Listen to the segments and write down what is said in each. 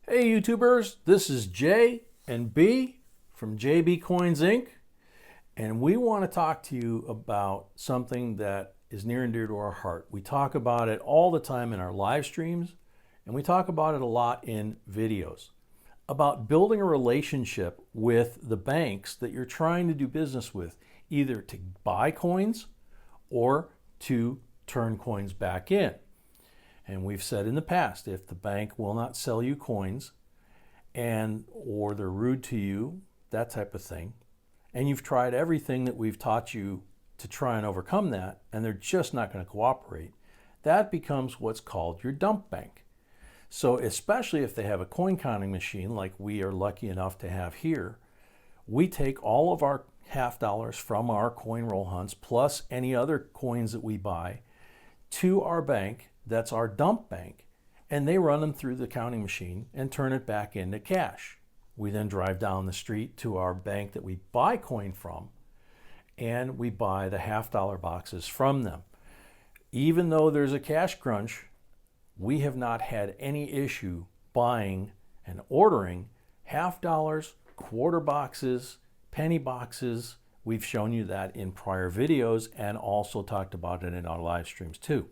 Hey YouTubers, this is Jay and B from JBCOINSINC, and we want to talk to you about something that is near and dear to our heart. We talk about it all the time in our live streams, and we talk about it a lot in videos, about building a relationship with the banks that you're trying to do business with, either to buy coins or to turn coins back in. And we've said in the past, if the bank will not sell you coins or they're rude to you, that type of thing, and you've tried everything that we've taught you to try and overcome that, and they're just not going to cooperate, that becomes what's called your dump bank. So especially if they have a coin counting machine like we are lucky enough to have here, we take all of our half dollars from our coin roll hunts plus any other coins that we buy to our bank. That's our dump bank, and they run them through the counting machine and turn it back into cash. We then drive down the street to our bank that we buy coin from, and we buy the half-dollar boxes from them. Even though there's a cash crunch, we have not had any issue buying and ordering half dollars, quarter boxes, penny boxes. We've shown you that in prior videos and also talked about it in our live streams too.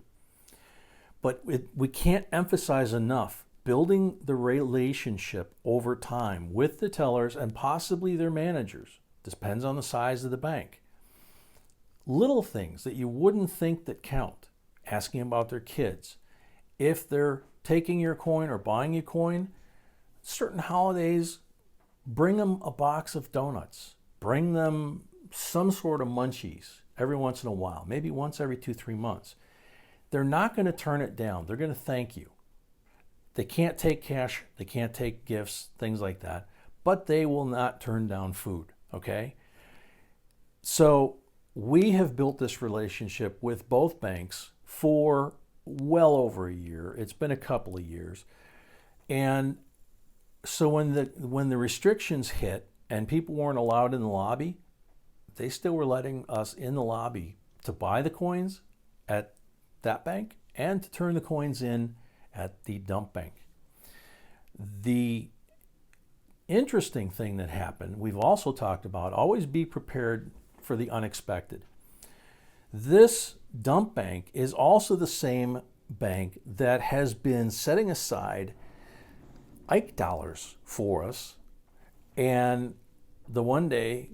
But we can't emphasize enough building the relationship over time with the tellers and possibly their managers. Depends on the size of the bank. Little things that you wouldn't think that count. Asking about their kids. If they're taking your coin or buying your coin, certain holidays, bring them a box of donuts. Bring them some sort of munchies every once in a while, maybe once every 2-3 months. They're not going to turn it down. They're going to thank you. They can't take cash. They can't take gifts, things like that. But they will not turn down food, okay? So we have built this relationship with both banks for well over a year. It's been a couple of years. And so when the restrictions hit and people weren't allowed in the lobby, they still were letting us in the lobby to buy the coins at that bank and to turn the coins in at the dump bank. The interesting thing that happened, we've also talked about, always be prepared for the unexpected. This dump bank is also the same bank that has been setting aside Ike dollars for us. And the one day,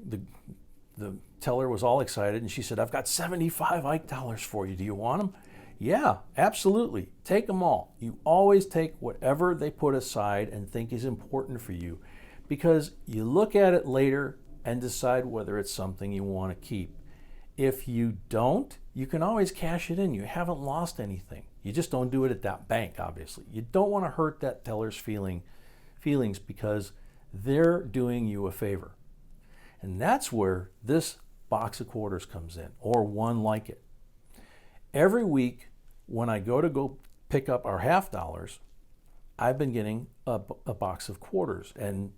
the teller was all excited and she said, "I've got 75 Ike dollars for you. Do you want them?" Yeah, absolutely. Take them all. You always take whatever they put aside and think is important for you, because you look at it later and decide whether it's something you want to keep. If you don't, you can always cash it in. You haven't lost anything. You just don't do it at that bank, obviously. You don't want to hurt that teller's feelings because they're doing you a favor. And that's where this box of quarters comes in, or one like it. Every week, when I go pick up our half dollars, I've been getting a box of quarters. And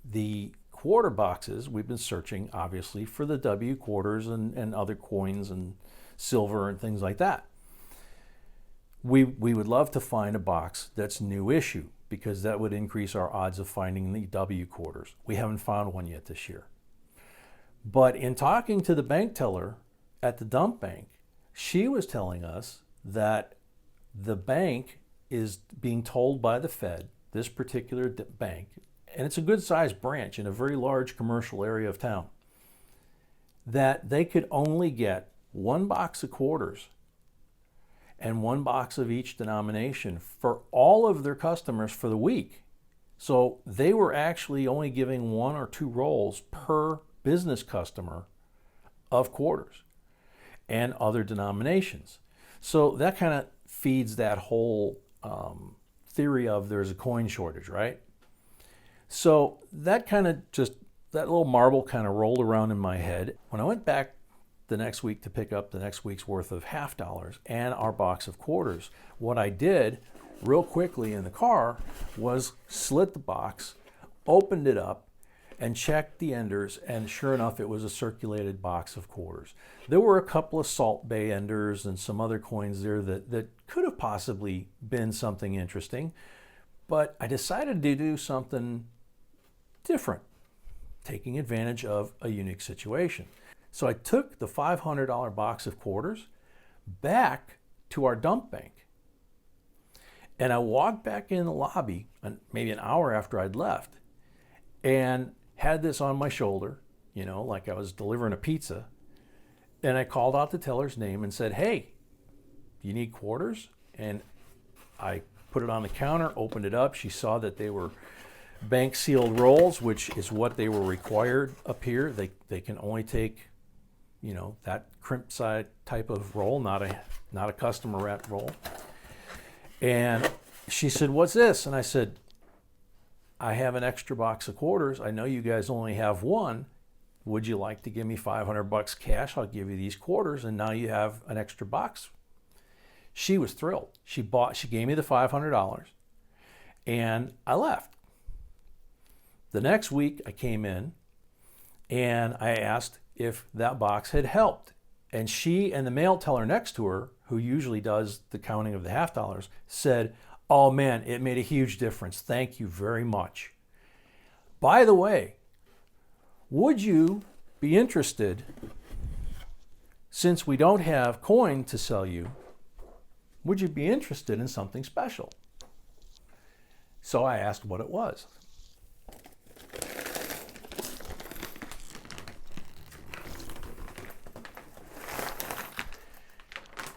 the quarter boxes, we've been searching, obviously, for the W quarters and other coins and silver and things like that. We would love to find a box that's new issue, because that would increase our odds of finding the W quarters. We haven't found one yet this year. But in talking to the bank teller at the dump bank, she was telling us that the bank is being told by the Fed, this particular bank, and it's a good sized branch in a very large commercial area of town, that they could only get one box of quarters and one box of each denomination for all of their customers for the week. So they were actually only giving 1 or 2 rolls per business customer of quarters and other denominations. So that kind of feeds that whole theory of there's a coin shortage, right? So that little marble kind of rolled around in my head. When I went back the next week to pick up the next week's worth of half dollars and our box of quarters, what I did real quickly in the car was slit the box, opened it up, and checked the enders, and sure enough, it was a circulated box of quarters. There were a couple of Salt Bay enders and some other coins there that could have possibly been something interesting, But I decided to do something different, taking advantage of a unique situation. So I took the $500 box of quarters back to our dump bank. And I walked back in the lobby maybe an hour after I'd left and had this on my shoulder, like I was delivering a pizza. And I called out the teller's name and said, "Hey, you need quarters?" And I put it on the counter, opened it up. She saw that they were bank sealed rolls, which is what they were required up here. They can only take, that crimp side type of roll, not a customer wrapped roll. And she said, "What's this?" And I said, "I have an extra box of quarters. I know you guys only have one. Would you like to give me $500 cash? I'll give you these quarters, and now you have an extra box." She was thrilled. She gave me the $500, and I left. The next week I came in and I asked if that box had helped. And she and the mail teller next to her, who usually does the counting of the half dollars, said, "Oh man, it made a huge difference. Thank you very much." By the way, would you be interested, since we don't have coin to sell you, would you be interested in something special? So I asked what it was.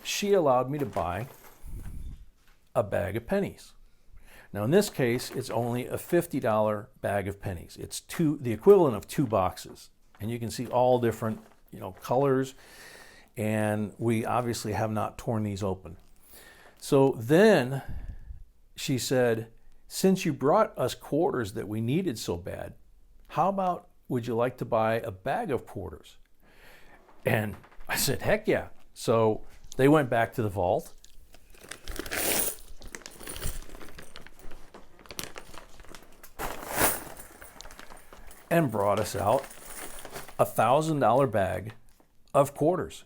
She allowed me to buy a bag of pennies. Now in this case, it's only a $50 bag of pennies. It's the equivalent of 2 boxes. And you can see all different, colors. And we obviously have not torn these open. So then she said, "Since you brought us quarters that we needed so bad, how about would you like to buy a bag of quarters?" And I said, "Heck yeah." So they went back to the vault. And brought us out a $1,000 bag of quarters.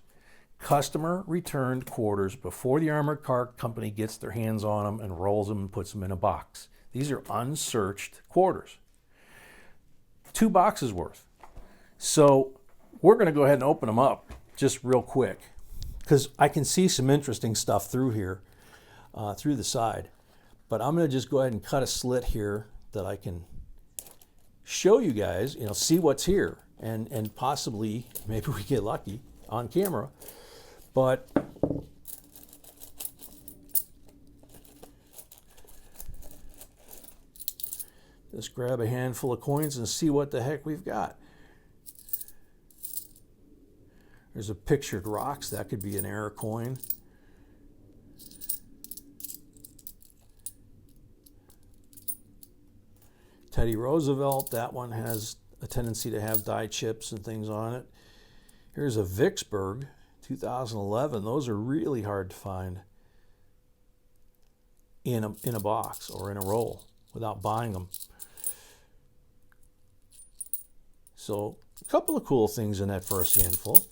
Customer returned quarters before the armored car company gets their hands on them and rolls them and puts them in a box. These are unsearched quarters. 2 boxes worth. So we're going to go ahead and open them up just real quick, because I can see some interesting stuff through here, through the side. But I'm going to just go ahead and cut a slit here that I can show you guys, see what's here. And possibly, maybe we get lucky on camera. But just grab a handful of coins and see what the heck we've got. There's a pictured rocks. That could be an error coin. Teddy Roosevelt. That one has a tendency to have die chips and things on it. Here's a Vicksburg, 2011. Those are really hard to find in a box or in a roll without buying them. So a couple of cool things in that first handful.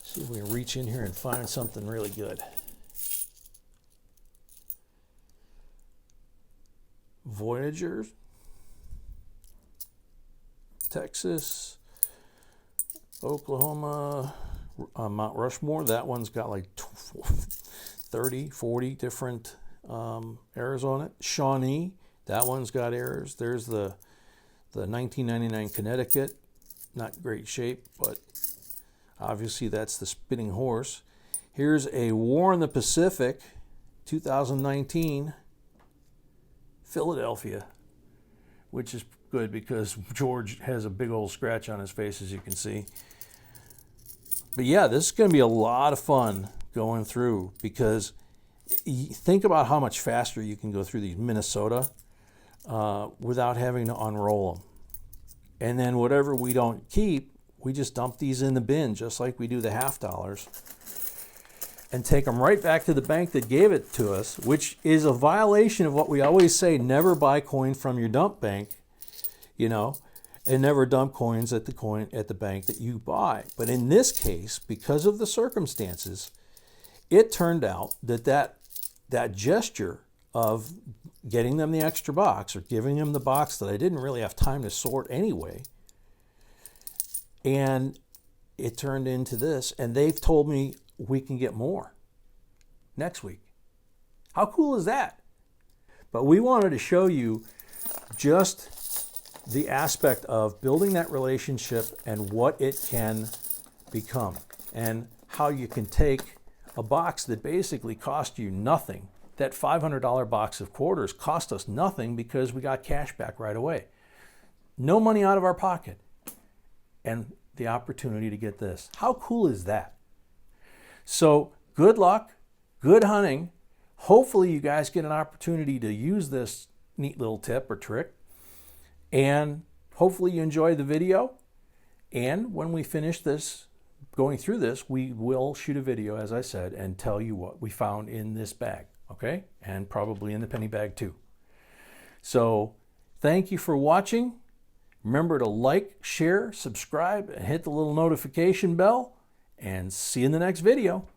See if we can reach in here and find something really good. Voyagers, Texas, Oklahoma, Mount Rushmore. That one's got like 30, 40 different errors on it. Shawnee, that one's got errors. There's the 1999 Connecticut, not great shape, but obviously that's the spinning horse. Here's a War in the Pacific, 2019, Philadelphia, which is good because George has a big old scratch on his face, as you can see. But yeah, this is going to be a lot of fun going through, because think about how much faster you can go through these Minnesota without having to unroll them. And then whatever we don't keep, we just dump these in the bin, just like we do the half dollars, and take them right back to the bank that gave it to us, which is a violation of what we always say: never buy coin from your dump bank, and never dump coins at the bank that you buy. But in this case, because of the circumstances, it turned out that that gesture of getting them the extra box or giving them the box that I didn't really have time to sort anyway. And it turned into this, and they've told me we can get more next week. How cool is that? But we wanted to show you just the aspect of building that relationship and what it can become, and how you can take a box that basically cost you nothing. That $500 box of quarters cost us nothing because we got cash back right away. No money out of our pocket. And the opportunity to get this. How cool is that? So good luck, good hunting. Hopefully you guys get an opportunity to use this neat little tip or trick. And hopefully you enjoy the video. And when we finish this, going through this, we will shoot a video, as I said, and tell you what we found in this bag, okay? And probably in the penny bag too. So thank you for watching. Remember to like, share, subscribe, and hit the little notification bell. And see you in the next video.